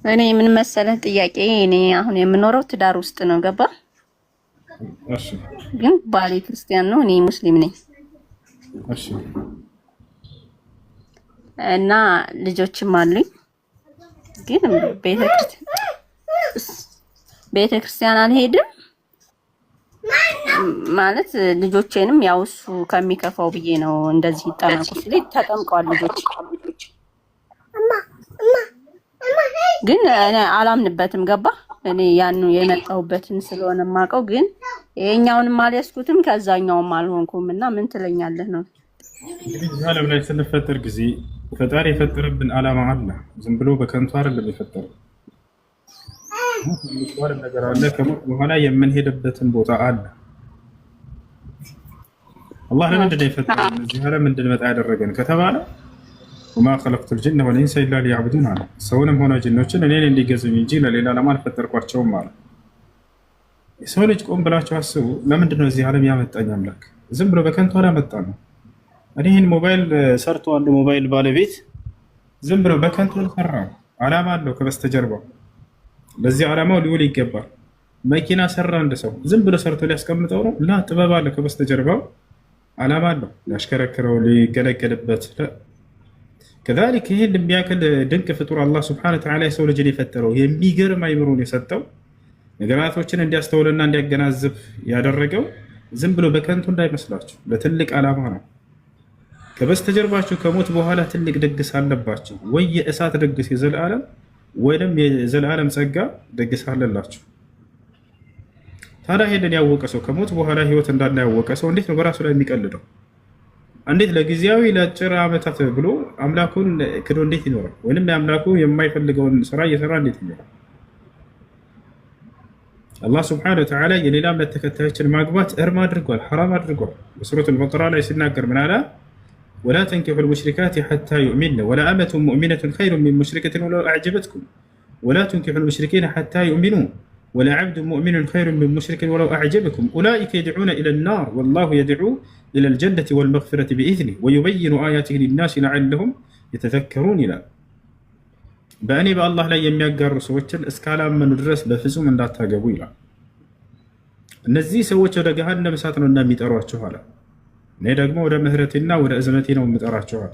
እኔ ምን መሰለህ ጥያቄ እኔ አሁን የምኖረው ትዳር ውስጥ ነው ገባ። እሺ ግን ባሌ ክርስቲያን ነው፣ እኔ ሙስሊም ነኝ እሺ እና ልጆችም አሉኝ። ግን ቤተክርስቲያን አልሄድም ማለት ልጆቼንም ያው እሱ ከሚከፋው ብዬ ነው እንደዚህ ይጠመቁ ሲል ተጠምቀዋል ልጆች። ግን እኔ አላምንበትም ገባ። እኔ ያን የመጣሁበትን ስለሆነ የማውቀው ግን ይሄኛውንም አልያዝኩትም ከዛኛውም አልሆንኩም እና ምን ትለኛለህ ነው። እንግዲህ ዓለም ላይ ስንፈጠር ጊዜ ፈጣሪ የፈጠረብን ዓላማ አለ። ዝም ብሎ በከንቱ አይደለም የፈጠረው። የሚባል ነገር አለ። ከሞት በኋላ የምንሄድበትን ቦታ አለ። አላህ ለምንድን ነው የፈጠረን? እዚህ ዓለም እንድንመጣ ያደረገን ከተባለ ወማ ኸለቅቱል ጅነ ወልኢንሰ ኢላ ሊያዕቡዱን አለ። ሰውንም ሆነ ጅኖችን እኔን እንዲገዙኝ እንጂ ለሌላ ዓላማ አልፈጠርኳቸውም አለ። የሰው ልጅ ቆም ብላችሁ አስቡ። ለምንድን ነው እዚህ ዓለም ያመጣኝ አምላክ? ዝም ብሎ በከንቱ አላመጣ ነው። እኔ ይህን ሞባይል ሰርቶ አንድ ሞባይል ባለቤት ዝም ብሎ በከንቱ አልሰራም። ዓላማ አለው ከበስተጀርባው። ለዚህ ዓላማው ሊውል ይገባል። መኪና ሰራ አንድ ሰው ዝም ብሎ ሰርቶ ሊያስቀምጠው ነው? ላ ጥበብ አለ ከበስተጀርባው፣ ዓላማ አለው ሊያሽከረክረው ሊገለገልበት። ከዛሊክ ይህን የሚያክል ድንቅ ፍጡር አላህ ስብሐነሁ ወተዓላ የሰው ልጅን የፈጠረው የሚገርም አይምሮን የሰጠው ነገራቶችን እንዲያስተውልና እንዲያገናዝብ ያደረገው ዝም ብሎ በከንቱ እንዳይመስላችሁ ለትልቅ ዓላማ ነው። ከበስተጀርባችሁ ከሞት በኋላ ትልቅ ድግስ አለባችሁ። ወይ የእሳት ድግስ የዘላለም ወይም የዘላለም ጸጋ ድግስ አለላችሁ። ታዲያ ይሄንን ያወቀ ሰው ከሞት በኋላ ህይወት እንዳለ ያወቀ ሰው እንዴት ነው በራሱ ላይ የሚቀልደው? እንዴት ለጊዜያዊ ለአጭር ዓመታት ብሎ አምላኩን ክዶ እንዴት ይኖራል? ወይም የአምላኩ የማይፈልገውን ስራ እየሰራ እንዴት ይኖራል? አላህ ስብሐነሁ ወተዓላ የሌላ እምነት ተከታዮችን ማግባት እርም አድርጓል፣ ሐራም አድርጓል። በሱረቱል በቀራ ላይ ሲናገር ምን አለ? ወላ ተንኪሑል ሙሽሪካት ሐታ ዩእሚን ወላ አመቱን ሙእሚነቱን ኸይሩን ሚን ሙሽሪከትን ወለው አዕጀበትኩም ወላ ተንኪሑል ሙሽሪኪነ ሐታ ዩእሚኑ ወላ ዐብዱን ሙእሚኑን ኸይሩን ሚን ሙሽሪኪን ወለው አዕጀበኩም ኡላኢከ የድዑነ ኢለን ናር ወላሁ የድዑ ኢለል ጀነቲ ወልመግፊረቲ ቢኢዝኒሂ ወዩበይኑ አያቲሂ ሊናሲ ለዐለሁም የተዘከሩን ይላል። በእኔ በአላህ ላይ የሚያጋሩ ሰዎችን እስካላመኑ ድረስ በፍጹም እንዳታገቡ ይላል። እነዚህ ሰዎች ወደ ገሃነም እሳት ነው እና የሚጠሯቸው አለ። እኔ ደግሞ ወደ ምህረቴና ወደ እዝነቴ ነው የምጠራቸው አለ።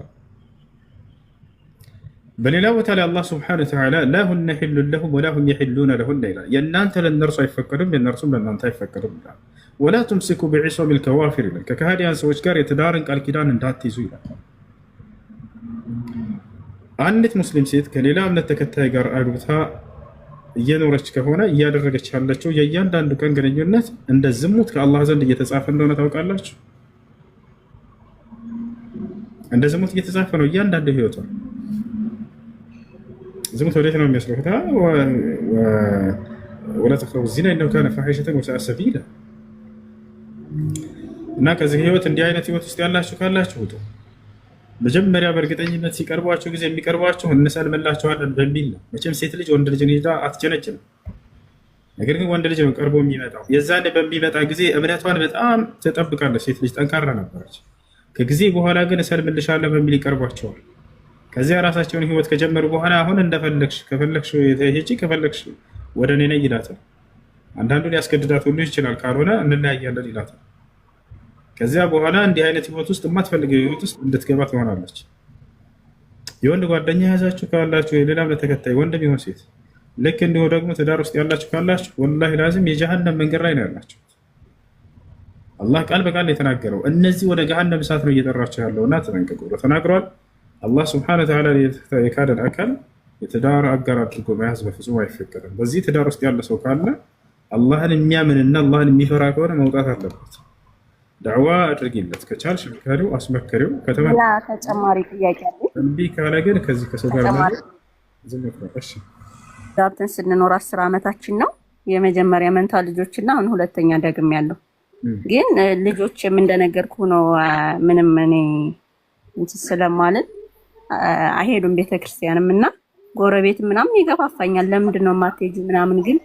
በሌላ ቦታ ላይ አላህ ስብሐነሁ ወተዓላ ላሁነ ሒሉን ለሁም ወላ ሁም የሒሉነ ለሁነ ይላል። የእናንተ ለእነርሱ አይፈቀዱም፣ የእነርሱም ለእናንተ አይፈቀዱም ይላል። ወላ ቱምሲኩ ቢዒሶሚል ከዋፊር ይላል። ከከሃዲያን ሰዎች ጋር የትዳርን ቃል ኪዳን እንዳትይዙ ይላል። አንዲት ሙስሊም ሴት ከሌላ እምነት ተከታይ ጋር አግብታ እየኖረች ከሆነ እያደረገች ያለችው የእያንዳንዱ ቀን ግንኙነት እንደ ዝሙት ከአላህ ዘንድ እየተጻፈ እንደሆነ ታውቃላችሁ። እንደ ዝሙት እየተጻፈ ነው እያንዳንዱ ህይወቷ። ዝሙት ወዴት ነው የሚያስለኩት? ወላ ተቅረቡ ዚና ኢነሁ ካነ ፋሒሸተን ወሰአ ሰቢላ። እና ከዚህ ህይወት እንዲህ አይነት ህይወት ውስጥ ያላችሁ ካላችሁ ውጡ። መጀመሪያ በእርግጠኝነት ሲቀርቧቸው ጊዜ የሚቀርቧቸው እንሰልምላቸዋለን በሚል ነው። መቼም ሴት ልጅ ወንድ ልጅን ሄዳ አትጀነጅንም። ነገር ግን ወንድ ልጅ ነው ቀርቦ የሚመጣው። የዛኔ በሚመጣ ጊዜ እምነቷን በጣም ትጠብቃለች። ሴት ልጅ ጠንካራ ነበረች። ከጊዜ በኋላ ግን እሰልምልሻለሁ በሚል ይቀርቧቸዋል። ከዚያ ራሳቸውን ህይወት ከጀመሩ በኋላ አሁን እንደፈለግሽ ከፈለግሽ ሂጂ ከፈለግሽ ወደ እኔ ነይ ይላታል። አንዳንዱ ሊያስገድዳት ሁሉ ይችላል። ካልሆነ እንለያያለን ይላታል። ከዚያ በኋላ እንዲህ አይነት ህይወት ውስጥ የማትፈልገው ህይወት ውስጥ እንድትገባ ትሆናለች። የወንድ ጓደኛ የያዛችሁ ካላችሁ የሌላ እምነት ተከታይ ወንድም ይሁን ሴት፣ ልክ እንዲሁ ደግሞ ትዳር ውስጥ ያላችሁ ካላችሁ ወላሂ ላዚም የጀሃነም መንገድ ላይ ነው ያላችሁ። አላህ ቃል በቃል የተናገረው እነዚህ ወደ ገሃነም እሳት ነው እየጠራቸው ያለውና ተጠንቀቁ ብሎ ተናግሯል። አላህ ስብሐነሁ ወተዓላ የካደን አካል የትዳር አጋር አድርጎ መያዝ በፍጹም አይፈቀድም። በዚህ ትዳር ውስጥ ያለ ሰው ካለ አላህን የሚያምንና አላህን የሚፈራ ከሆነ መውጣት አለበት። ዳዕዋ አድርጊለት፣ ከቻልሽ ምከሪው፣ አስመከሪው። ተጨማሪ ጥያቄ አለ። እምቢ ካለ ግን ከዚህ ከሰው ጋር ዝም ብሎ እሺ። ዳብተን ስንኖር 10 ዓመታችን ነው። የመጀመሪያ መንታ ልጆችና አሁን ሁለተኛ ደግም ያለው ግን ልጆችም እንደነገርኩ ነው። ምንም እኔ እንትን ስለማልን አይሄዱም ቤተክርስቲያንም እና ጎረቤት ምናምን ይገፋፋኛል። ለምንድን ነው የማትሄጂው ምናምን፣ ግን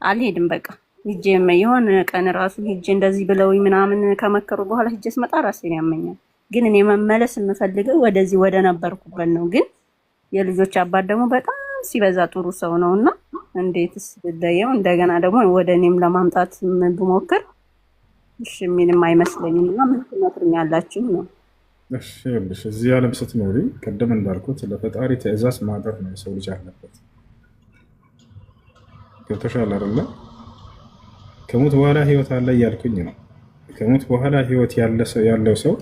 አልሄድም በቃ። ሂጄም የሆነ ቀን ራሱ ሂጄ እንደዚህ ብለውኝ ምናምን ከመከሩ በኋላ ሂጄ ስመጣ ራሴን ያመኛል። ግን እኔ መመለስ የምፈልገው ወደዚህ ወደ ነበርኩበት ነው። ግን የልጆች አባት ደግሞ በጣም ሲበዛ ጥሩ ሰው ነውና እንዴትስ ልለየው? እንደገና ደግሞ ወደ እኔም ለማምጣት ብሞክር እሺ ምንም አይመስለኝም እና ምን ትመክሩኛላችሁ ነው? እሺ ይኸውልሽ እዚህ ዓለም ስትኖሪ ቀደም እንዳልኩት ለፈጣሪ ትእዛዝ ማድረግ ነው የሰው ልጅ አለበት። ገብቶሻል አይደለ? ከሞት በኋላ ህይወት አለ እያልኩኝ ነው። ከሞት በኋላ ህይወት ያለው ሰው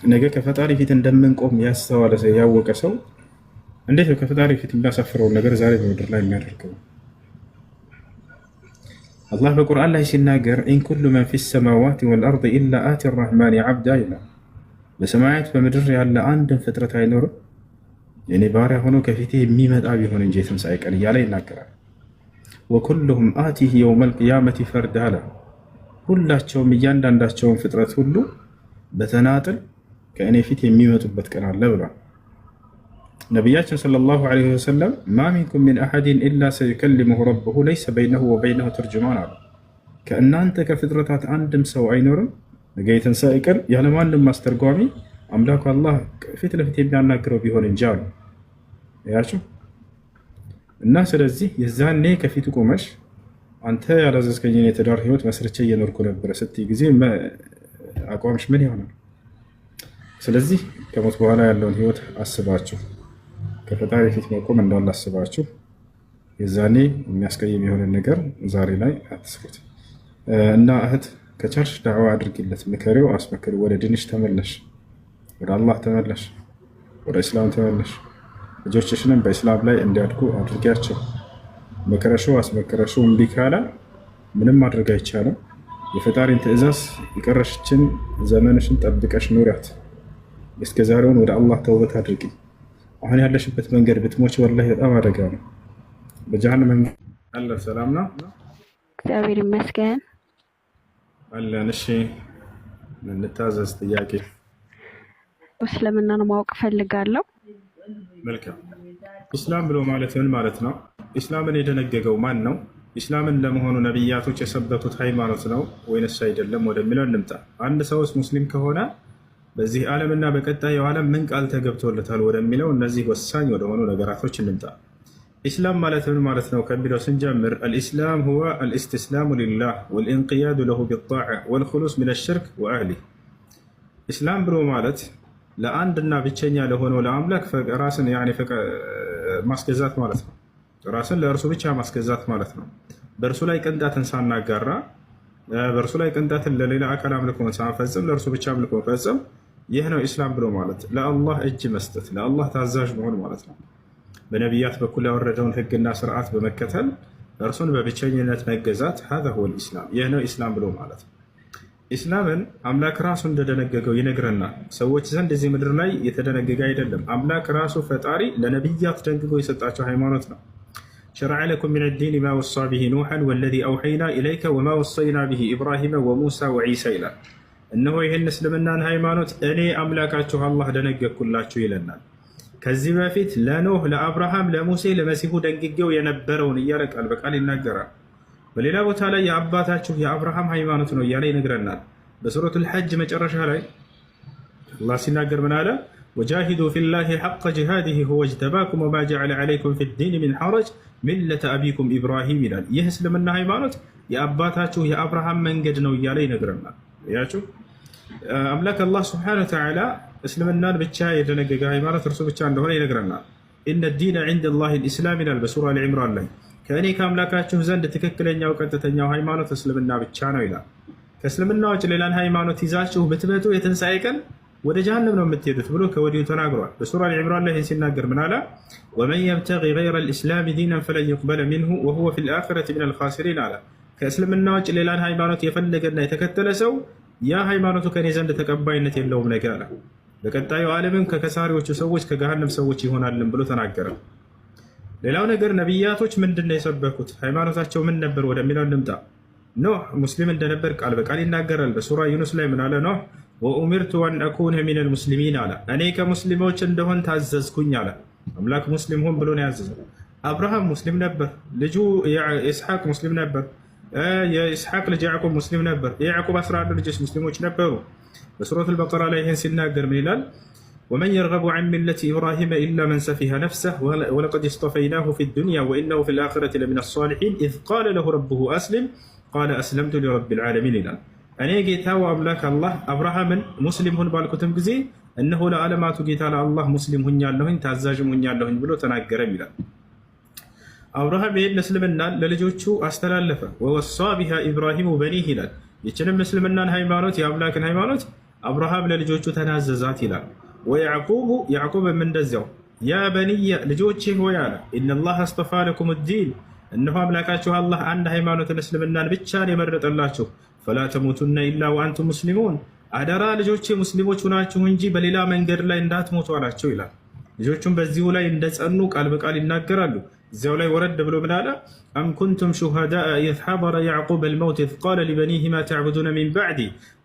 ነገ ከፈጣሪ ፊት እንደምንቆም ያስተዋለ ሰው ያወቀ ሰው እንዴት ነው ከፈጣሪ ፊት የሚያሳፍረውን ነገር ዛሬ በምድር ላይ የሚያደርገው? አላህ በቁርአን ላይ ሲናገር ኢን ኩሉ መን ፊ ሰማዋት ወልአርድ ኢላ አቲ ረሕማን ዓብዳ ይላል። በሰማያት በምድር ያለ አንድን ፍጥረት አይኖርም የኔ ባሪያ ሆኖ ከፊቴ የሚመጣ ቢሆን እንጂ የትንሣኤ ቀን እያለ ይናገራል። ወኩሉሁም አቲህ የውመል ቂያመቲ ፈርዳ አለ። ሁላቸውም እያንዳንዳቸውን ፍጥረት ሁሉ በተናጥል ከእኔ ፊት የሚመጡበት ቀን አለ ብሏል። ነቢያችን ሰለላሁ ዐለይሂ ወሰለም ማ ሚንኩም ሚን አሐድን ኢላ ሰዩከሊሙሁ ረቡሁ ለይሰ በይነሁ ወበይነሁ ተርጅማን አሉ። ከእናንተ ከፍጥረታት አንድም ሰው አይኖርም ነገ የትንሣኤ ቀን ያለማንም አስተርጓሚ አምላኩ አላህ ፊት ለፊት የሚያናግረው ቢሆን እንጂ አሉ። ያችሁ እና ስለዚህ የዛኔ ከፊቱ ቆመሽ አንተ ያላዘዝከኝን የትዳር ህይወት መስርቼ እየኖርኩ ነበረ ስትይ ጊዜ አቋምሽ ምን ይሆናል? ስለዚህ ከሞት በኋላ ያለውን ህይወት አስባችሁ ከፈጣሪ ፊት መቆም እንዳላስባችሁ የዛኔ የሚያስቀይም የሆነ ነገር ዛሬ ላይ አትስሩት። እና እህት ከቻልሽ ዳዕዋ አድርጊለት፣ ምከሪው፣ አስመክሪ። ወደ ዲንሽ ተመለሽ፣ ወደ አላህ ተመለሽ፣ ወደ እስላም ተመለሽ። ልጆችሽንም በእስላም ላይ እንዲያድጉ አድርጊያቸው። መከረሽው አስመከረሽው እምቢ ካለ ምንም ማድረግ አይቻልም። የፈጣሪን ትእዛዝ የቀረሽችን ዘመንሽን ጠብቀሽ ኑሪያት። እስከ ዛሬውን ወደ አላህ ተውበት አድርጊ። አሁን ያለሽበት መንገድ ብትሞች ወላሂ በጣም አደጋ ነው። በጀሃነም አለ። ሰላም ነው፣ እግዚአብሔር ይመስገን አለን። እሺ እንታዘዝ። ጥያቄ እስልምናን ማወቅ ፈልጋለሁ። መልካም። ኢስላም ብሎ ማለት ምን ማለት ነው? ኢስላምን የደነገገው ማን ነው? ኢስላምን ለመሆኑ ነቢያቶች የሰበኩት ሃይማኖት ነው ወይንስ አይደለም ወደሚለው እንምጣ። አንድ ሰውስ ሙስሊም ከሆነ በዚህ ዓለምና በቀጣዩ ዓለም ምን ቃል ተገብቶለታል ወደሚለው እነዚህ ወሳኝ ወደሆኑ ነገራቶች እንምጣ። ኢስላም ማለት ምን ማለት ነው ከሚለው ስንጀምር አልኢስላም ሁወ አልእስትስላሙ ሊላህ ወልኢንቅያዱ ለሁ ቢጣዓ ወልኹሉስ ሚነ ሽርክ ወአህሊህ። ኢስላም ብሎ ማለት ለአንድና ብቸኛ ለሆነው ለአምላክ ራስን ማስገዛት ማለት ነው። ራስን ለእርሱ ብቻ ማስገዛት ማለት ነው። በእርሱ ላይ ቅንጣትን ሳናጋራ፣ በእርሱ ላይ ቅንጣትን ለሌላ አካል አምልኮን ሳንፈጽም ለእርሱ ብቻ አምልኮ ፈጽም። ይህ ነው ኢስላም ብሎ ማለት። ለአላህ እጅ መስጠት፣ ለአላህ ታዛዥ መሆን ማለት ነው። በነቢያት በኩል ያወረደውን ህግና ስርዓት በመከተል እርሱን በብቸኝነት መገዛት ሀዛ ሁወ ልኢስላም። ይህ ነው ኢስላም ብሎ ማለት። ኢስላምን አምላክ ራሱ እንደደነገገው ይነግረናል። ሰዎች ዘንድ እዚህ ምድር ላይ የተደነገገ አይደለም። አምላክ ራሱ ፈጣሪ ለነቢያት ደንግጎ የሰጣቸው ሃይማኖት ነው። ሸረዐ ለኩም ሚነ ዲን ማ ወሳ ብሂ ኑሐን ወለዚ አውሐይና ኢለይከ ወማ ወሰይና ብሂ ኢብራሂመ ወሙሳ ወዒሳ ይላል። እነሆ ይህን እስልምናን ሃይማኖት እኔ አምላካችሁ አላህ ደነገግኩላችሁ ይለናል። ከዚህ በፊት ለኖህ፣ ለአብርሃም፣ ለሙሴ፣ ለመሲሁ ደንግጌው የነበረውን እያለ ቃል በቃል ይናገራል። በሌላ ቦታ ላይ የአባታችሁ የአብርሃም ሃይማኖት ነው እያለ ይነግረናል። በሱረቱል ሐጅ መጨረሻ ላይ አላህ ሲናገር ምን አለ? ወጃሂዱ ፊላሂ ሐቀ ጂሃዲሂ ሁወ እጅተባኩም ወማ ጀዐለ ዐለይኩም ፊዲን ሚን ሐረጅ ሚለተ አቢኩም ኢብራሂም ይላል። ይህ እስልምና ሃይማኖት የአባታችሁ የአብርሃም መንገድ ነው እያለ ይነግረናል። ያችሁ አምላክ አላህ ሱብሓነሁ ወተዓላ እስልምናን ብቻ የደነገገ ሃይማኖት እርሱ ብቻ እንደሆነ ይነግረናል። ኢነ ዲነ ዒንደላሂ ልኢስላም ይላል በሱራ አልዕምራን ላይ። ከእኔ ከአምላካችሁ ዘንድ ትክክለኛው ቀጥተኛው ሃይማኖት እስልምና ብቻ ነው ይላል። ከእስልምና ውጭ ሌላን ሃይማኖት ይዛችሁ ብትመጡ የትንሣኤ ቀን ወደ ጀሃነም ነው የምትሄዱት ብሎ ከወዲሁ ተናግሯል። በሱራ አልዕምራን ላይ ሲናገር ምን አለ? ወመን የብተጊ ገይረ ልእስላሚ ዲናን ፈለን ዩቅበለ ሚንሁ ወሁወ ፊል አኺረቲ ሚነል ኻሲሪን አለ። ከእስልምና ውጭ ሌላን ሃይማኖት የፈለገና የተከተለ ሰው ያ ሃይማኖቱ ከኔ ዘንድ ተቀባይነት የለውም ነገ አለ። በቀጣዩ ዓለምም ከከሳሪዎቹ ሰዎች ከገሃነም ሰዎች ይሆናልን ብሎ ተናገረ። ሌላው ነገር ነቢያቶች ምንድን ነው የሰበኩት? ሃይማኖታቸው ምን ነበር ወደሚለው እንምጣ። ኖህ ሙስሊም እንደነበር ቃል በቃል ይናገራል። በሱራ ዩኑስ ላይ ምን አለ? ኖህ ወኡሚርቱ አን አኩነ ሚነል ሙስሊሚን አለ። እኔ ከሙስሊሞች እንደሆን ታዘዝኩኝ አለ። አምላክ ሙስሊም ሁን ብሎ ነው ያዘዘው። አብርሃም ሙስሊም ነበር፣ ልጁ ኢስሐቅ ሙስሊም ነበር፣ የኢስሐቅ ልጅ ያዕቁብ ሙስሊም ነበር። የያዕቁብ 11 ልጆች ሙስሊሞች ነበሩ። በሱረቱል በቀራ ላይ ይህን ሲናገር ምን ይላል? ወመን የርገቡ ዐን ሚለቲ ኢብራሂመ ኢላ መን ሰፊሀ ነፍሰህ ወለቀድ እስጠፈይናሁ ፊዱንያ ወኢነሁ ፊል አኺረቲ ለሚነ ሷሊሒን ኢዝ ቃለ ለሁ ረቡሁ አስሊም ቃለ አስለምቱ ሊረቢል ዓለሚን ይላል። እኔ ጌታው አምላክ አላህ አብርሃምን ሙስሊም ሁን ባልኩትም ጊዜ እነሆ ለዓለማቱ ጌታ ለአላህ ሙስሊም ሁኛለሁኝ ታዛዥም ሁኛለሁኝ ብሎ ተናገረም ይላል። አብርሃም ይህን እስልምናን ለልጆቹ አስተላለፈ። ወወሳ ቢሃ ኢብራሂሙ በኒህ ይላል። ይችንም እስልምናን ሃይማኖት የአምላክን ሃይማኖት አብርሃም ለልጆቹ ተናዘዛት ይላል። ወያዕቁቡ ያዕቁብም እንደዚያው ያ በኒየ ልጆቼ ሆይ አለ ኢነላህ አስጠፋ ለኩም ዲን እነሆ አምላካችሁ አላህ አንድ ሃይማኖትን እስልምናን ብቻን የመረጠላችሁ ፈላ ተሙቱነ ኢላ ወአንቱም ሙስሊሙን አደራ ልጆቼ ሙስሊሞች ሁናችሁ እንጂ በሌላ መንገድ ላይ እንዳትሞቱ አላቸው ይላል። ልጆቹም በዚሁ ላይ እንደጸኑ ቃል በቃል ይናገራሉ። እዚያው ላይ ወረድ ብሎ ምን አለ? አም ኩንቱም ሹሃዳአ ኢዝ ሐደረ ያዕቁበ አልመውት ኢዝ ቃለ ሊበኒሂ ማ ተዕቡዱነ ሚን በዕዲ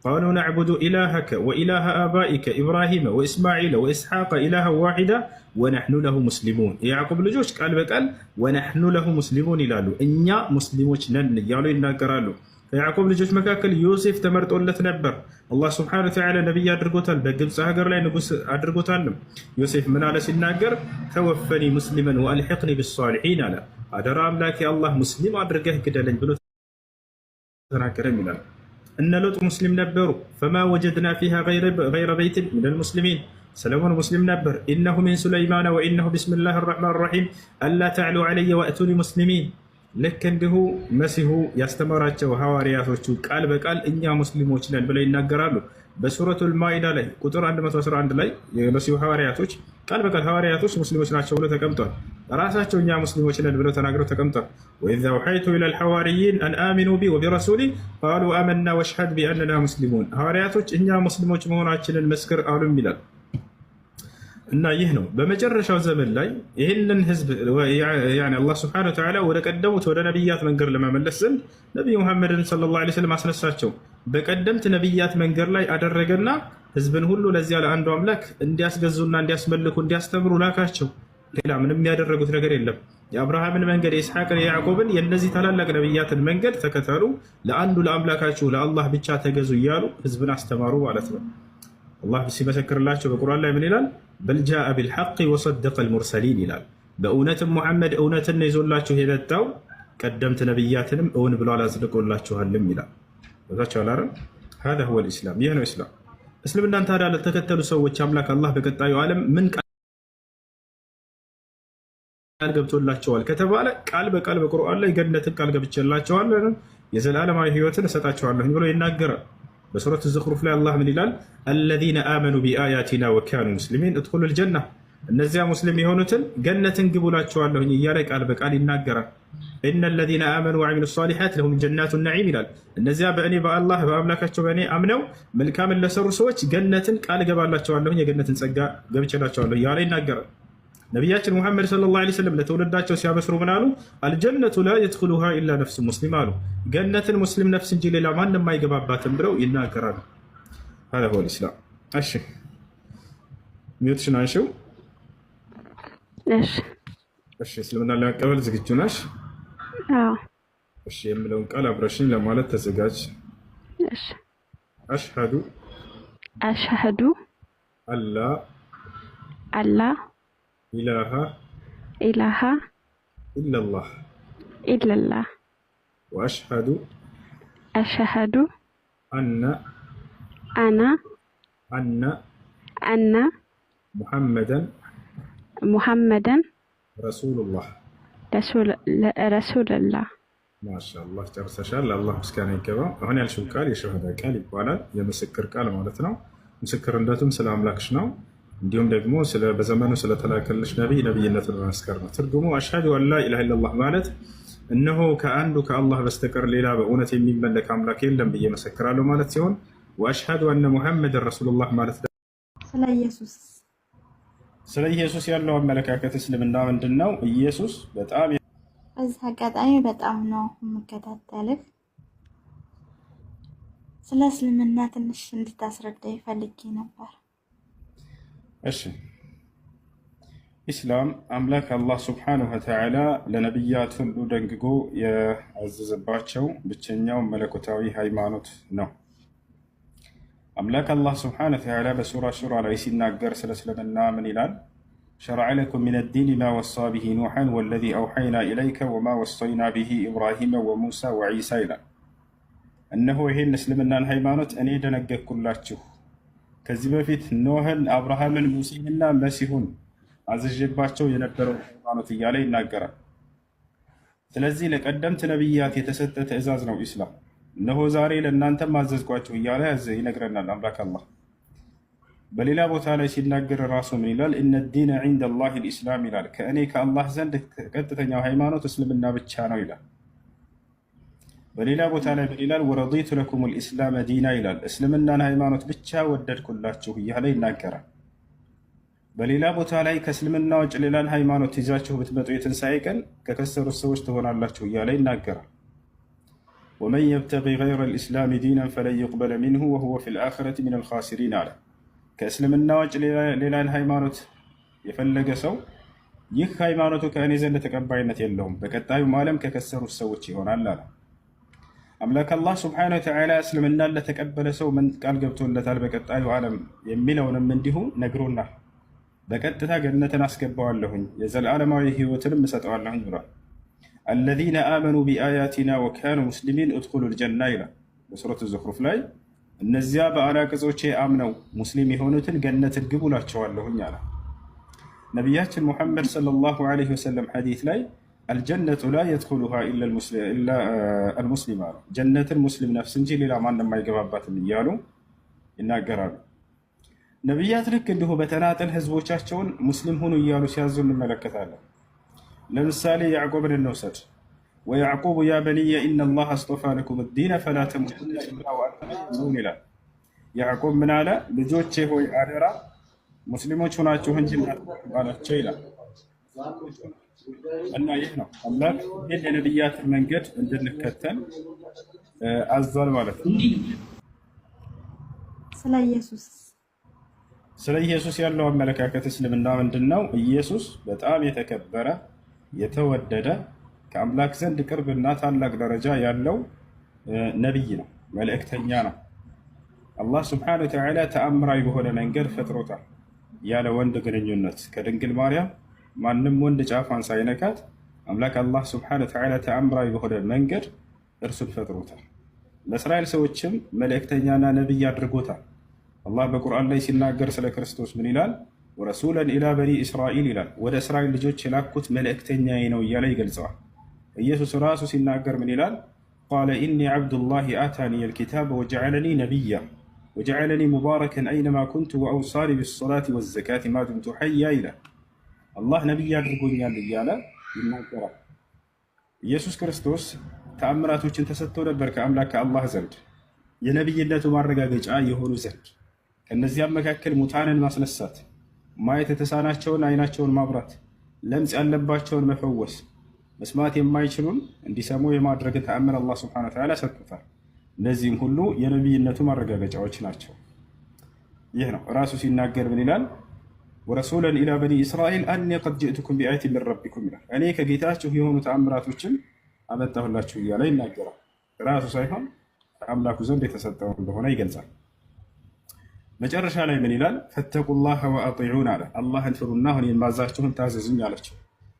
ቃሉ ነዕቡዱ ኢላሀከ ወኢላሀ አባኢከ ኢብራሂመ ወኢስማዒለ ወኢስሐቀ ኢላሀን ዋሒዳ ወነሕኑ ለሁ ሙስሊሙን። የያዕቁብ ልጆች ቃል በቃል ወነሕኑ ለሁ ሙስሊሙን ይላሉ፣ እኛ ሙስሊሞች ነን እያሉ ይናገራሉ። ከያዕቁብ ልጆች መካከል ዮሴፍ ተመርጦለት ነበር። አላህ ስብሐነሁ ወተዓላ ነቢይ አድርጎታል፣ በግብፅ ሀገር ላይ ንጉስ አድርጎታልም። ዮሴፍ ምን አለ ሲናገር? ተወፈኒ ሙስሊመን ወአልሒቅኒ ቢሷሊሒን አለ። አደራ አምላኬ አላህ ሙስሊም አድርገህ ግደለኝ ብሎ ተናገረም ይላል። እነ ሎጥ ሙስሊም ነበሩ። ፈማ ወጀድና ፊሃ ገይረ በይትን ሚነል ሙስሊሚን ሰለሞን ሙስሊም ነበር። ኢነሁ ሚን ሱለይማነ ወኢነሁ ቢስሚላሂ ረሕማን ረሒም አላ ተዕሉ ዐለየ ወእቱኒ ሙስሊሚን። ልክ እንዲሁ መሲሁ ያስተማራቸው ሐዋርያቶቹ ቃል በቃል እኛ ሙስሊሞች ነን ብለው ይናገራሉ። በሱረቱል ማኢዳ ላይ ቁጥር 111 ላይ የመሲሁ ሐዋርያቶች ቃል በቃል ሐዋርያቶች ሙስሊሞች ናቸው ብሎ ተቀምጧል። ራሳቸው እኛ ሙስሊሞች ነን ብለው ተናግረው ተቀምጧል። ወኢዝ አውሐይቱ ኢለል ሐዋርይን አን አሚኑ ቢ ወቢረሱሊ ቃሉ አመና ወሽሀድ ቢአንና ሙስሊሙን። ሐዋርያቶች እኛ ሙስሊሞች መሆናችንን መስክር አሉም ይላል። እና ይህ ነው በመጨረሻው ዘመን ላይ ይህንን ህዝብ አላህ ስብሐነሁ ወተዓላ ወደ ቀደሙት ወደ ነቢያት መንገድ ለመመለስ ዘንድ ነቢዩ ሙሐመድን ሰለላሁ ዐለይሂ ወሰለም አስነሳቸው። በቀደምት ነቢያት መንገድ ላይ አደረገና ህዝብን ሁሉ ለዚያ ለአንዱ አምላክ እንዲያስገዙና እንዲያስመልኩ እንዲያስተምሩ ላካቸው። ሌላ ምንም ያደረጉት ነገር የለም። የአብርሃምን መንገድ፣ የኢስሐቅን፣ የያዕቆብን የእነዚህ ታላላቅ ነቢያትን መንገድ ተከተሉ፣ ለአንዱ ለአምላካችሁ ለአላህ ብቻ ተገዙ እያሉ ህዝብን አስተማሩ ማለት ነው። አላህ ሲመሰክርላቸው በቁርአን ላይ ምን ይላል? በልጃአ ቢልሐቅ ወሰደቀ አልሙርሰሊን ይላል። በእውነትም ሙሐመድ እውነትን ይዞላችሁ የመጣው ቀደምት ነቢያትንም እውን ብሎ አላጽድቆላችኋልም ይላል። በዛቸው አላረ هذا هو الاسلام። ይህ ነው እስላም። እስልምናን ታዲያ ለተከተሉ ሰዎች አምላክ አላህ በቀጣዩ ዓለም ምን ቃል ገብቶላቸዋል ከተባለ ቃል በቃል በቁርአን ላይ ገነትን ቃል ገብቼላቸዋለሁ የዘላለማዊ ህይወትን እሰጣቸዋለሁ ብሎ ይናገራል። በሱረቱ ዘኽሩፍ ላይ አላህ ምን ይላል? አለዚነ አመኑ ቢአያቲና ወካኑ ሙስሊሚን እድኹሉል ጀና፣ እነዚያ ሙስሊም የሆኑትን ገነትን ግቡላቸዋለሁ እያለ ቃል በቃል ይናገራል። ኢነ ለዚነ አመኑ ወዐሚሉ ሷሊሓት ለሁም ጀናቱ ነዒም ይላል። እነዚያ በእኔ በአላህ በአምላካቸው በእኔ አምነው መልካምን ለሰሩ ሰዎች ገነትን ቃል ገባላቸዋለሁ የገነትን ጸጋ ገብቼላቸዋለሁ እያለ ይናገራል። ነቢያችን ሙሐመድ ሰለላሁ ዐለይሂ ወሰለም ለትውልዳቸው ሲያበስሩ ምን አሉ? አልጀነቱ ላ የድኹሉሃ ኢላ ነፍሱ ሙስሊም አሉ። ገነትን ሙስሊም ነፍስ እንጂ ሌላ ማንም አይገባባትም ብለው ይናገራሉ። هذا هو الإسلام። እሺ ሚውትሽን አንሺው። እሺ እስልምና ለመቀበል ዝግጁ ነሽ? አዎ። እሺ የምለውን ቃል አብረሽኝ ለማለት ተዘጋጅ። እሺ አሽሀዱ አላ ኢላሃ ኢለላህ ወአሽሀዱ አነ ሙሐመደን ረሱሉላህ። ማሻአላህ ጨርሰሻል። አላህ ምስጋና ይገባ። አሁን ያልሽው ቃል የሸሃዳ ቃል ይባላል። የምስክር ቃል ማለት ነው። ምስክርነቱም ስለ አምላክሽ ነው። እንዲሁም ደግሞ በዘመኑ ስለተላከልሽ ነቢይ ነቢይነትን በመስከር ነው። ትርጉሙ አሽሀዱ አን ላ ኢላሃ ኢለላህ ማለት እነሆ ከአንዱ ከአላህ በስተቀር ሌላ በእውነት የሚመለክ አምላክ የለም ብዬ መሰክራለሁ ማለት ሲሆን ወአሽሀዱ አነ ሙሐመድን ረሱሉላህ ማለት ስለ ኢየሱስ ያለው አመለካከት እስልምና ምንድን ነው? ኢየሱስ በጣም በዚህ አጋጣሚ በጣም ነው የምከታተልህ። ስለ እስልምና ትንሽ እንድታስረዳ ይፈልጌ ነበር። እሺ ኢስላም አምላክ አላህ ሱብሓነሁ ወተዓላ ለነቢያት ሁሉ ደንግጎ ያዘዘባቸው ብቸኛው መለኮታዊ ሃይማኖት ነው። አምላክ አላህ ስብሓነሁ ወተዓላ በሱራ ሹራ ላይ ሲናገር ስለ እስልምና ምን ይላል? ሸረዐ ለኩም ሚነ ዲን ማ ወሳ ቢሂ ኑሐን ወለዚ አውሐይና ኢለይከ ወማ ወሰይና ቢሂ ኢብራሂመ ወሙሳ ወዒሳ ይላል። እነሆ ይሄን እስልምናን ሃይማኖት እኔ ደነገግኩላችሁ ከዚህ በፊት ኖህን፣ አብርሃምን፣ ሙሴንና መሲሁን አዝዤባቸው የነበረው ሃይማኖት እያለ ይናገራል። ስለዚህ ለቀደምት ነቢያት የተሰጠ ትእዛዝ ነው ኢስላም። እነሆ ዛሬ ለእናንተም አዘዝኳችሁ እያለ ይነግረናል አምላክ አላህ። በሌላ ቦታ ላይ ሲናገር ራሱ ምን ይላል? ኢነ ዲነ ዒንደ ላሂ ልኢስላም ይላል። ከእኔ ከአላህ ዘንድ ቀጥተኛው ሃይማኖት እስልምና ብቻ ነው ይላል። በሌላ ቦታ ላይ ምን ይላል? ወረዲቱ ለኩም ልኢስላመ ዲና ይላል። እስልምናን ሃይማኖት ብቻ ወደድኩላችሁ እያለ ይናገራል። በሌላ ቦታ ላይ ከእስልምና ውጭ ሌላን ሃይማኖት ይዛችሁ ብትመጡ የትንሣኤ ቀን ከከሰሩት ሰዎች ትሆናላችሁ እያለ ይናገራል። ወመን የብተጊ ገይረ ልእስላሚ ዲናን ፈለን ዩቅበለ ሚንሁ ወሁወ ፊ ልአኽረቲ ሚነል ኻሲሪን አለ። ከእስልምና ውጭ ሌላን ሃይማኖት የፈለገ ሰው ይህ ሃይማኖቱ ከእኔ ዘንድ ተቀባይነት የለውም፣ በቀጣዩም ዓለም ከከሰሩት ሰዎች ይሆናል አለ። አምላክ አላህ ስብሓነሁ ወተዓላ እስልምናን ለተቀበለ ሰው ምን ቃል ገብቶለታል? በቀጣዩ ዓለም የሚለውንም እንዲሁ ነግሮናል። በቀጥታ ገነትን አስገባዋለሁኝ የዘላለማዊ ህይወትንም እሰጠዋለሁኝ ብሏል። አለዚነ አመኑ ቢአያቲና ወካኑ ሙስሊሚን እድኹሉ ልጀና ይላል በሱረት ዙኽሩፍ ላይ። እነዚያ በአናቅጾቼ አምነው ሙስሊም የሆኑትን ገነትን ግቡ እላቸዋለሁኝ አለ። ነቢያችን ሙሐመድ ሰለላሁ ዐለይሂ ወሰለም ሐዲት ላይ አልጀነቱ ላ የድኹሉሃ ኢላ አልሙስሊም አሉ። ጀነትን ሙስሊም ነፍስ እንጂ ሌላ ማንም አይገባባትም እያሉ ይናገራሉ። ነቢያት ልክ እንዲሁ በተናጠል ህዝቦቻቸውን ሙስሊም ሁኑ እያሉ ሲያዙ እንመለከታለን። ለምሳሌ ያዕቆብን እንውሰድ። ወያዕቁቡ ያ በንየ ኢነ ላህ አስጠፋ ለኩም ዲነ ፈላ ተሙቱነ ኢላ ወአንቱም ሙስሊሙን ይላል። ያዕቆብ ምን አለ? ልጆቼ ሆይ አደራ ሙስሊሞች ሁናችሁ እንጂ ባላቸው ይላል። እና ይህ ነው አምላክ ይህን የነቢያትን መንገድ እንድንከተል አዟል ማለት ነው። ስለ ኢየሱስ ያለው አመለካከት እስልምና ምንድን ነው? ኢየሱስ በጣም የተከበረ የተወደደ ከአምላክ ዘንድ ቅርብና ታላቅ ደረጃ ያለው ነቢይ ነው፣ መልእክተኛ ነው። አላህ ስብሓነሁ ወተዓላ ተአምራዊ በሆነ መንገድ ፈጥሮታል። ያለ ወንድ ግንኙነት ከድንግል ማርያም ማንም ወንድ ጫፏን ሳይነካት አምላክ አላህ ስብሓነሁ ወተዓላ ተአምራዊ በሆነ መንገድ እርሱን ፈጥሮታል። ለእስራኤል ሰዎችም መልእክተኛና ነቢይ አድርጎታል። አላህ በቁርአን ላይ ሲናገር ስለ ክርስቶስ ምን ይላል? ወረሱለን ኢላ በኒ እስራኤል ይላል። ወደ እስራኤል ልጆች የላኩት መልእክተኛዬ ነው እያለ ይገልጸዋል። ኢየሱስ ራሱ ሲናገር ምን ይላል? ቃለ ኢኒ ዓብዱላሂ አታኒ አልኪታበ ወጀዐለኒ ነቢያ ወጀዐለኒ ሙባረከን አይነማ ኩንቱ ወአውሳኒ ቢሰላቲ ወዘካቲ ማ ዱምቱ ሐያ ይላል። አላህ ነቢይ አድርጎኛል እያለ ይናገራል። ኢየሱስ ክርስቶስ ተአምራቶችን ተሰጥቶ ነበር ከአምላክ ከአላህ ዘንድ የነቢይነቱ ማረጋገጫ የሆኑ ዘንድ። ከእነዚያም መካከል ሙታንን ማስነሳት፣ ማየት የተሳናቸውን አይናቸውን ማብራት፣ ለምጽ ያለባቸውን መፈወስ፣ መስማት የማይችሉን እንዲሰሙ የማድረግ ተአምር አላህ ሱብሓነሁ ወተዓላ ሰጥቶታል። እነዚህም ሁሉ የነቢይነቱ ማረጋገጫዎች ናቸው። ይህ ነው ራሱ ሲናገር ምን ይላል? ወረሱለን ኢላ በኒ እስራኤል አኒ ቀድ ጅእቱኩም ቢአየትን ሚን ረቢኩም ይላል። እኔ ከጌታችሁ የሆኑ ተአምራቶችን አመጣሁላችሁ እያለ ይናገራል። ራሱ ሳይሆን ከአምላኩ ዘንድ የተሰጠው እንደሆነ ይገልጻል። መጨረሻ ላይ ምን ይላል? ፈተቁላህ ወአጢዑን አለ። አላህን ፍሩና እኔን ማዛችሁን ታዘዙኝ አለችው።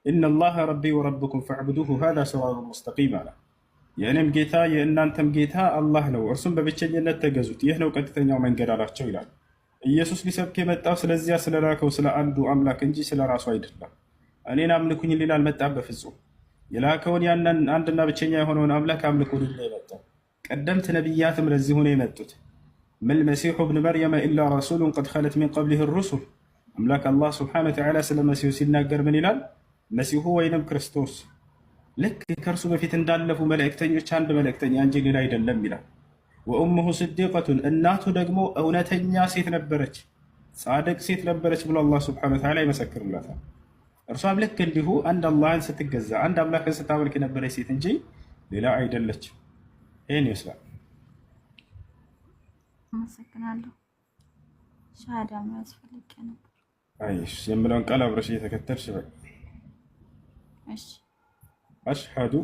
ኢነላህ ረቢ ወረብኩም ፈዕቡዱሁ ሃዛ ሲራጡን ሙስተቂም አለ። የእኔም ጌታ የእናንተም ጌታ አላህ ነው፣ እርሱም በብቸኝነት ተገዙት፣ ይህ ነው ቀጥተኛው መንገድ አላቸው ይላል። ኢየሱስ ሊሰብክ የመጣው ስለዚያ ስለላከው ስለ አንዱ አምላክ እንጂ ስለ ራሱ አይደለም። እኔን አምልኩኝ ሊል አልመጣም በፍጹም። የላከውን ያንን አንድና ብቸኛ የሆነውን አምላክ አምልኩ ሊል ነው የመጣው። ቀደምት ነቢያትም ለዚሁ ነው የመጡት። መል መሲሑ ብን መርየመ ኢላ ረሱሉን ቀድ ኸለት ሚን ቀብሊህ ሩሱል። አምላክ አላህ ስብሓነሁ ወተዓላ ስለ መሲሁ ሲናገር ምን ይላል? መሲሁ ወይንም ክርስቶስ ልክ ከእርሱ በፊት እንዳለፉ መልእክተኞች አንድ መልእክተኛ እንጂ ሌላ አይደለም ይላል። ወኡሙሁ ስዲቀቱን፣ እናቱ ደግሞ እውነተኛ ሴት ነበረች፣ ጻድቅ ሴት ነበረች ብሎ አላህ ስብሓነሁ ወተዓላ ይመሰክርላታል። እርሷም ልክ እንዲሁ አንድ አላህን ስትገዛ አንድ አምላክን ስታመልክ የነበረች ሴት እንጂ ሌላ አይደለችም። ይህን ይመስላል። አመሰግናለሁ። ሻሃዳ የሚያስፈልግ ነበር። አይሽ የምለውን ቃል አብረሽ እየተከተልሽ በል። እሺ። አሽሃዱ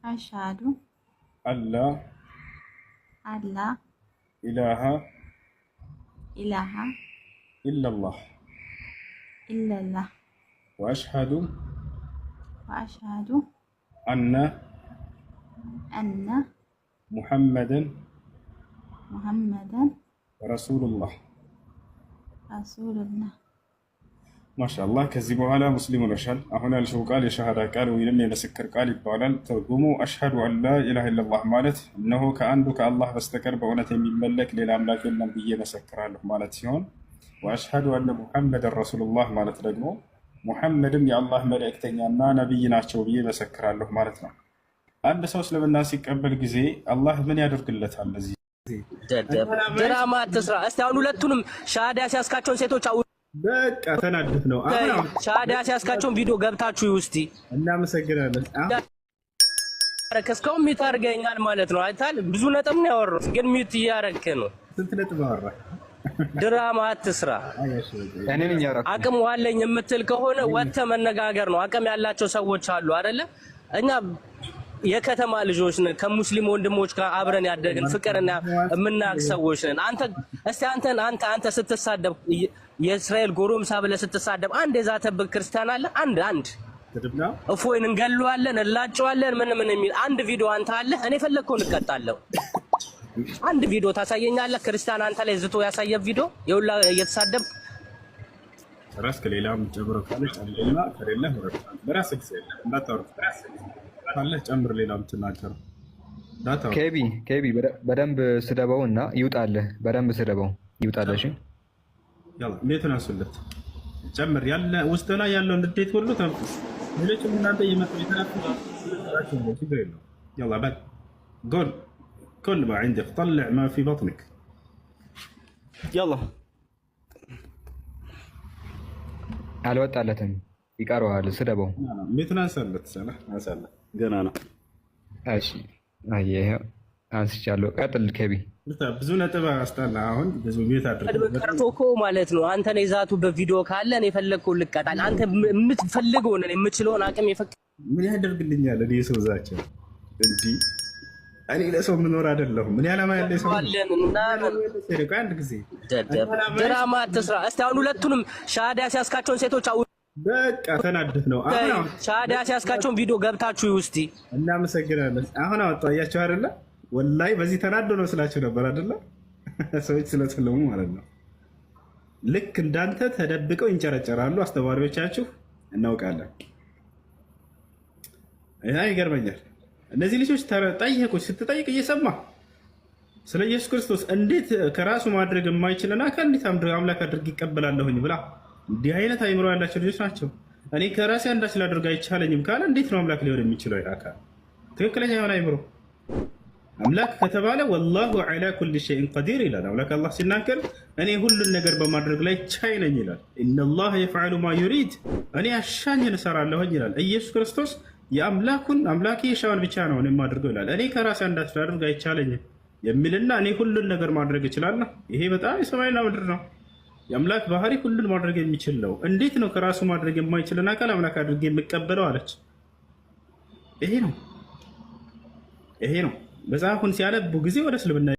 አሽሃዱ አላ إله إله إلا الله إلا الله وأشهد وأشهد أن أن محمدا محمدا رسول الله رسول الله ما شاء الله كذب على مسلم رشال هنا الشو قال يشهد قال ويلم يمسكر قال يبالال ترجمه أشهد أن لا إله إلا الله مالت إنه كأنك الله بستكر بأونة من ملك للأملاك النبي مسكر له مالت سيون وأشهد أن محمد رسول الله مالت رجمه محمد يا الله ملائكتنا نبينا شوبي مسكر له مالتنا አንድ ሰው እስልምና ሲቀበል ጊዜ አላህ ምን ያደርግለታል? ለዚህ ድራማ አትስራ። እስቲ አሁን ሁለቱንም ሻሃዳ ሲያስካቸውን ሴቶች በቃ ተናድፍ ነው። አሁን ሻሃዳ ሲያስካቸውን ቪዲዮ ገብታችሁ ውስቲ እናመሰግናለን። እስካሁን ሚት አድርገኛል ማለት ነው። አይታል ብዙ ነጥብ ነው ያወራሁት፣ ግን ሚት እያደረግክ ነው። ስንት ነጥብ አወራ? ድራማ አትስራ። አቅም ዋለኝ የምትል ከሆነ ወጥተህ መነጋገር ነው። አቅም ያላቸው ሰዎች አሉ አይደለ? እኛ የከተማ ልጆች ነን። ከሙስሊም ወንድሞች ጋር አብረን ያደግን ፍቅርና የምናውቅ ሰዎች ነን። አንተ ስትሳደብ የእስራኤል ጎረምሳ ብለህ ስትሳደብ አንድ የዛተብህ ክርስቲያን አለ? አንድ እፎይን እንገለዋለን እንላጨዋለን ምን የሚል አንድ ቪዲዮ አንተ አለ? እኔ ፈለግከውን እቀጣለሁ። አንድ ቪዲዮ ታሳየኛለህ? ክርስቲያን አንተ ላይ ዝቶ ያሳየህ ቪዲዮ የሁላ እየተሳደብ ራስ ከሌላም ጨምሮ ካለ ጨምርና ከሌለ በራስ ጊዜ እንዳታወራ ካለ ጨምር። ሌላም ትናገረው ኬቢ በደንብ ስደበው እና ይውጣልህ። በደንብ ስደበው ይውጣልህ። እሺ ያላ እንዴት ናስለት ጨምር ያለ ውስጥ ላይ ያለው እንዴት ሁሉ ተንፍስ። ሌሎችም እናንተ እየመጡ የተናፈሱ ችግር የለውም። ያላ በል قول كل ما عندك طلع ما في بطنك يلا አልወጣለትም። ይቀረዋል። ስደበው። እንዴት ናስለት ሰላ ናስለ ገና ነው። እሺ አየህ አንስቻለሁ። ቀጥል ኬቢ። ብዙ ነጥብ አስጣላ። አሁን ብዙ ቤት አድርጎ ማለት ነው። አንተ ነው የዛቱበት ቪዲዮ ካለ እኔ ፈለግከውን ልቀጣል። አንተ የምትፈልገውን የምችለውን አቅም ምን ያደርግልኛል? እኔ ሰው ዛቸው እንዲህ እኔ ለሰው የምኖር አይደለሁም። ምን ያለማ ያለ ሰው አንድ ጊዜ ድራማ አትስራ። እስቲ አሁን ሁለቱንም ሻሃዳ ሲያስካቸውን ሴቶች በቃ ተናድፍ ነው። አሁን ሻሃዳ ሲያስካቸውን ቪዲዮ ገብታችሁ ውስቲ እናመሰግናለን። አሁን አወጣው አያችሁ አይደለ? ወላሂ በዚህ ተናዶ ነው ስላችሁ ነበር አይደለ? ሰዎች ስለተለሙ ማለት ነው። ልክ እንዳንተ ተደብቀው ይንጨረጨራሉ አስተማሪዎቻችሁ፣ እናውቃለን። ያ ይገርመኛል። እነዚህ ልጆች ጠየቁ። ስትጠይቅ እየሰማ ስለ ኢየሱስ ክርስቶስ እንዴት ከራሱ ማድረግ የማይችልን አካል እንዴት አምላክ አድርግ ይቀበላለሁኝ ብላ እንዲህ አይነት አይምሮ ያላቸው ልጆች ናቸው። እኔ ከራሴ አንዳች ላደርግ አይቻለኝም ካለ እንዴት ነው አምላክ ሊሆን የሚችለው? አካል ትክክለኛ የሆነ አይምሮ አምላክ ከተባለ ወላሁ ዐላ ኩሊ ሸይኢን ቀዲር ይላል። አምላክ አላህ ሲናገር እኔ ሁሉን ነገር በማድረግ ላይ ቻይ ነኝ ይላል። ኢነላህ የፍዐሉ ማ ዩሪድ እኔ አሻኝን እሰራለሁኝ ይላል። ኢየሱስ ክርስቶስ የአምላኩን አምላኬ የሻውን ብቻ ነው የማደርገው ይላል። እኔ ከራሴ አንዳች ላደርግ አይቻለኝም የሚልና እኔ ሁሉን ነገር ማድረግ እችላለሁ። ይሄ በጣም የሰማይና ምድር ነው። የአምላክ ባህሪ ሁሉን ማድረግ የሚችል ነው። እንዴት ነው ከራሱ ማድረግ የማይችልን አካል አምላክ አድርጌ የምቀበለው አለች። ይሄ ነው መጽሐፉን ሲያነቡ ጊዜ ወደ እስልምና